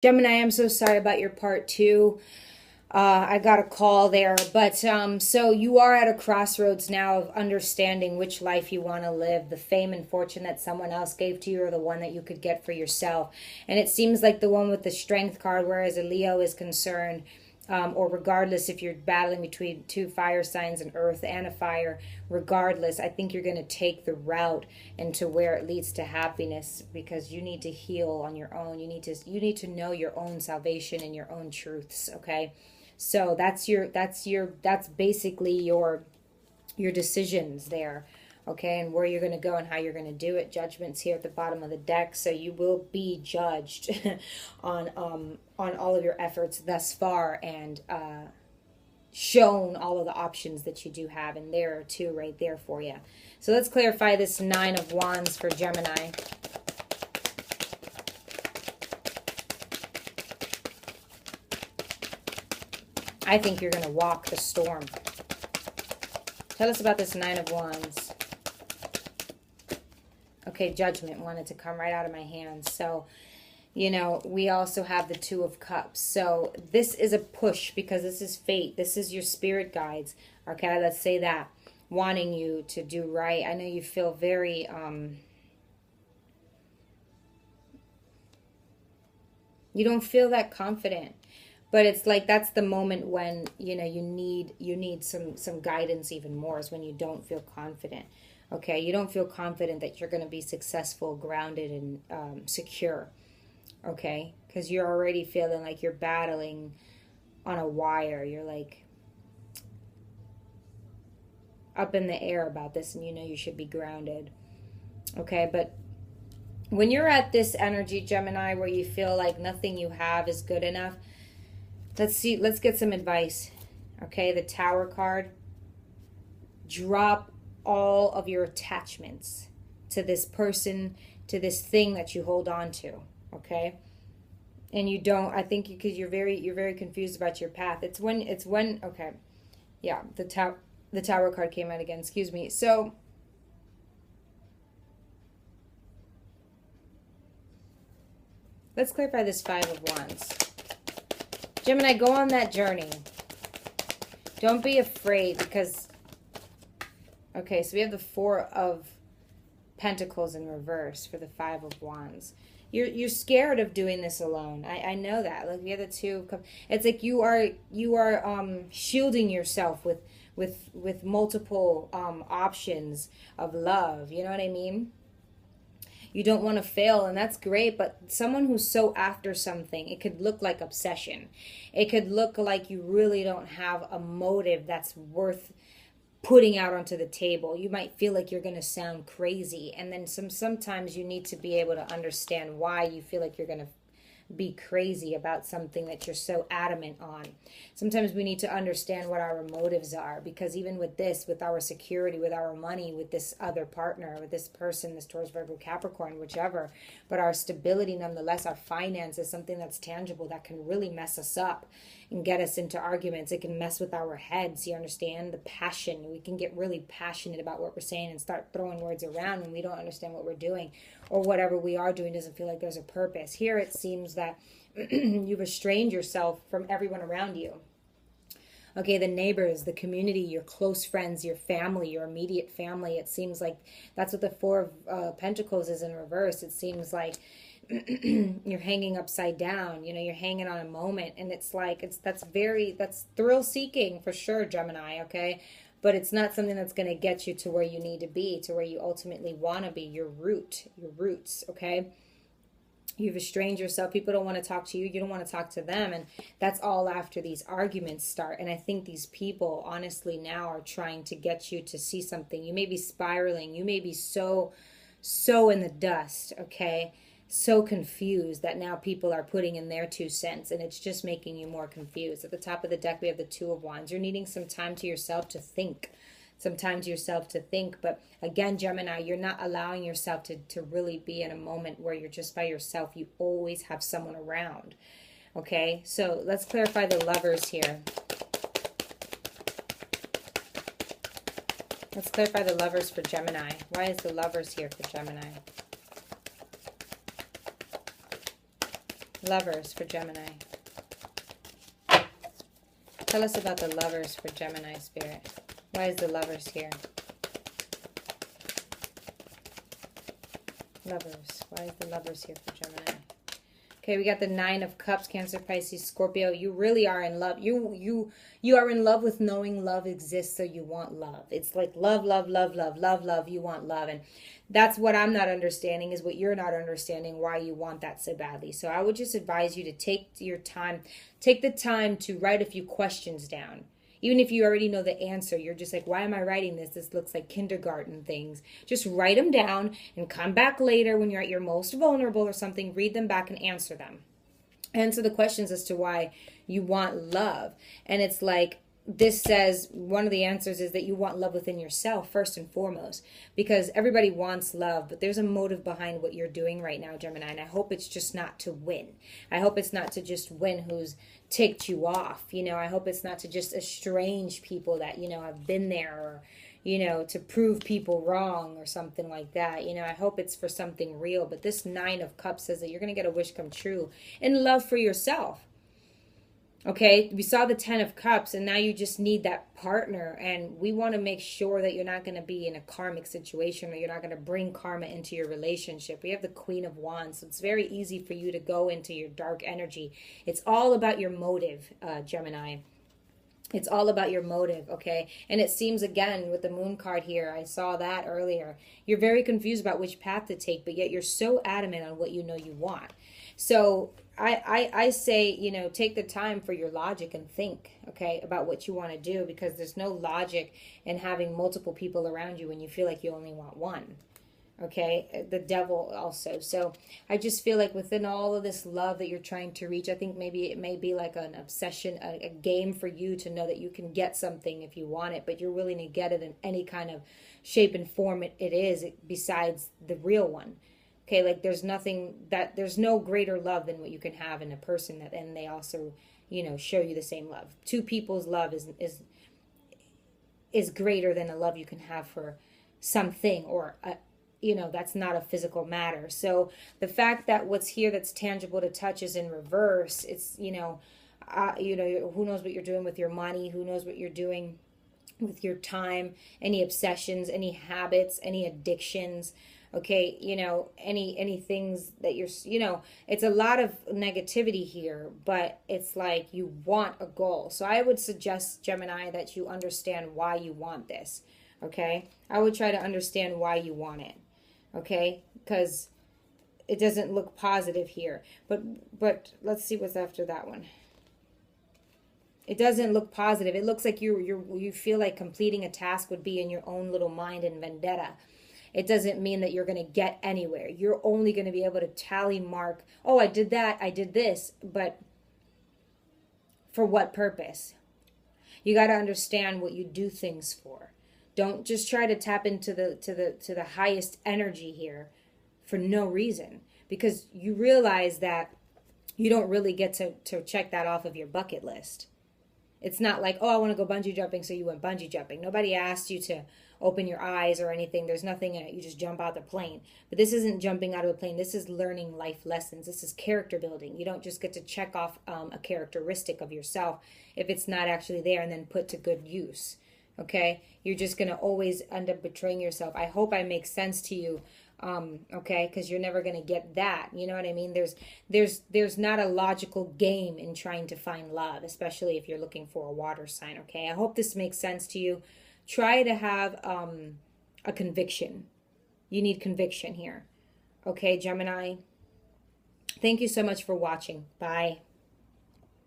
Gemini, I'm so sorry about your part two. I got a call there, but so you are at a crossroads now of understanding which life you want to live, the fame and fortune that someone else gave to you, or the one that you could get for yourself. And it seems like the one with the strength card, whereas a Leo is concerned, or regardless if you're battling between two fire signs, an earth and a fire, regardless, I think you're going to take the route into where it leads to happiness, because you need to heal on your own. You need to know your own salvation and your own truths, okay? So that's basically your decisions there, okay, and where you're going to go and how you're going to do it. Judgment's here at the bottom of the deck, so you will be judged on all of your efforts thus far, and shown all of the options that you do have, and there are two right there for you. So let's clarify this Nine of Wands for Gemini. I think you're going to walk the storm. Tell us about this Nine of Wands. Okay, Judgment wanted to come right out of my hands. So, you know, we also have the Two of Cups. So this is a push, because this is fate. This is your spirit guides. Okay, let's say that. Wanting you to do right. I know you feel very... you don't feel that confident. But it's like that's the moment when, you know, you need some guidance even more, is when you don't feel confident. Okay, you don't feel confident that you're going to be successful, grounded, and secure. Okay, because you're already feeling like you're battling on a wire. You're like up in the air about this, and you know you should be grounded. Okay, but when you're at this energy, Gemini, where you feel like nothing you have is good enough, let's get some advice. Okay, the Tower card. Drop all of your attachments to this person, to this thing that you hold on to. Okay, and you don't. I think because you're very confused about your path. It's when. Okay, yeah. The Tower card came out again. Excuse me. So let's clarify this Five of Wands. Gemini, go on that journey. Don't be afraid, because... Okay, so we have the Four of Pentacles in reverse for the Five of Wands. You're scared of doing this alone. I know that. Like, we have the Two of Cups. It's like you are shielding yourself with multiple options of love. You know what I mean? You don't want to fail, and that's great, but someone who's so after something, it could look like obsession. It could look like you really don't have a motive that's worth putting out onto the table. You might feel like you're going to sound crazy, and then sometimes you need to be able to understand why you feel like you're going to be crazy about something that you're so adamant on. Sometimes we need to understand what our motives are, because even with this, with our security, with our money, with this other partner, with this person, this Taurus, Virgo, Capricorn, whichever, but our stability nonetheless, our finances, something that's tangible, that can really mess us up and get us into arguments. It can mess with our heads, you understand? The passion. We can get really passionate about what we're saying and start throwing words around when we don't understand what we're doing, or whatever we are doing doesn't feel like there's a purpose. Here it seems that you've estranged yourself from everyone around you. Okay, the neighbors, the community, your close friends, your family, your immediate family. It seems like that's what the Four of Pentacles is in reverse. It seems like you're hanging upside down. You know, you're hanging on a moment, and it's like that's thrill seeking for sure, Gemini. Okay, but it's not something that's going to get you to where you need to be, to where you ultimately want to be. Your roots. Okay. You've estranged yourself. People don't want to talk to you. You don't want to talk to them. And that's all after these arguments start. And I think these people, honestly, now are trying to get you to see something. You may be spiraling. You may be so in the dust, okay? So confused that now people are putting in their 2 cents. And it's just making you more confused. At the top of the deck, we have the Two of Wands. You're needing some time to yourself to think. But again, Gemini, you're not allowing yourself to really be in a moment where you're just by yourself. You always have someone around. Okay, so let's clarify the Lovers here. Let's clarify the Lovers for Gemini. Why is the Lovers here for Gemini? Lovers for Gemini. Tell us about the lovers for Gemini, Spirit. Why is the lovers here? Lovers. Why is the lovers here for Gemini? Okay, we got the 9 of Cups, Cancer, Pisces, Scorpio. You really are in love. You are in love with knowing love exists, so you want love. It's like love, love, love, love, love, love. You want love. And that's what I'm not understanding, is what you're not understanding, why you want that so badly. So I would just advise you to take your time. Take the time to write a few questions down. Even if you already know the answer, you're just like, why am I writing this? This looks like kindergarten things. Just write them down and come back later when you're at your most vulnerable or something. Read them back and answer them. Answer the questions as to why you want love. And it's like, this says one of the answers is that you want love within yourself first and foremost, because everybody wants love, but there's a motive behind what you're doing right now, Gemini, and I hope it's just not to win. I hope it's not to just win who's ticked you off. I hope it's not to just estrange people that, have been there, or, to prove people wrong or something like that. I hope it's for something real, but this 9 of Cups says that you're going to get a wish come true in love for yourself. Okay, we saw the 10 of Cups, and now you just need that partner, and we want to make sure that you're not going to be in a karmic situation, or you're not going to bring karma into your relationship. We have the Queen of Wands, so it's very easy for you to go into your dark energy. It's all about your motive, Gemini. It's all about your motive, okay? And it seems, again, with the Moon card here, I saw that earlier, you're very confused about which path to take, but yet you're so adamant on what you know you want. So I say, take the time for your logic and think, okay, about what you want to do, because there's no logic in having multiple people around you when you feel like you only want one, okay? The Devil also. So I just feel like within all of this love that you're trying to reach, I think maybe it may be like an obsession, a game for you to know that you can get something if you want it, but you're willing to get it in any kind of shape and form it is besides the real one. Okay, like there's no greater love than what you can have in a person, that, and they also, show you the same love. Two people's love is greater than a love you can have for something, or that's not a physical matter. So the fact that what's here that's tangible to touch is in reverse. It's who knows what you're doing with your money, who knows what you're doing with your time, any obsessions, any habits, any addictions. Okay, any things that it's a lot of negativity here, but it's like you want a goal. So I would suggest, Gemini, that you understand why you want this, okay? I would try to understand why you want it, okay? Because it doesn't look positive here. But let's see what's after that one. It doesn't look positive. It looks like you feel like completing a task would be in your own little mind and vendetta. It doesn't mean that you're going to get anywhere. You're only going to be able to tally mark, oh, I did that, I did this, but for what purpose? You got to understand what you do things for. Don't just try to tap into the highest energy here for no reason, because you realize that you don't really get to check that off of your bucket list. It's not like, oh, I want to go bungee jumping, so you went bungee jumping. Nobody asked you to open your eyes or anything. There's nothing in it. You just jump out the plane. But this isn't jumping out of a plane. This is learning life lessons. This is character building. You don't just get to check off a characteristic of yourself if it's not actually there and then put to good use. Okay? You're just going to always end up betraying yourself. I hope I make sense to you. Okay, because you're never going to get that. You know what I mean? There's not a logical game in trying to find love, especially if you're looking for a water sign. Okay, I hope this makes sense to you. Try to have a conviction. You need conviction here. Okay, Gemini. Thank you so much for watching. Bye.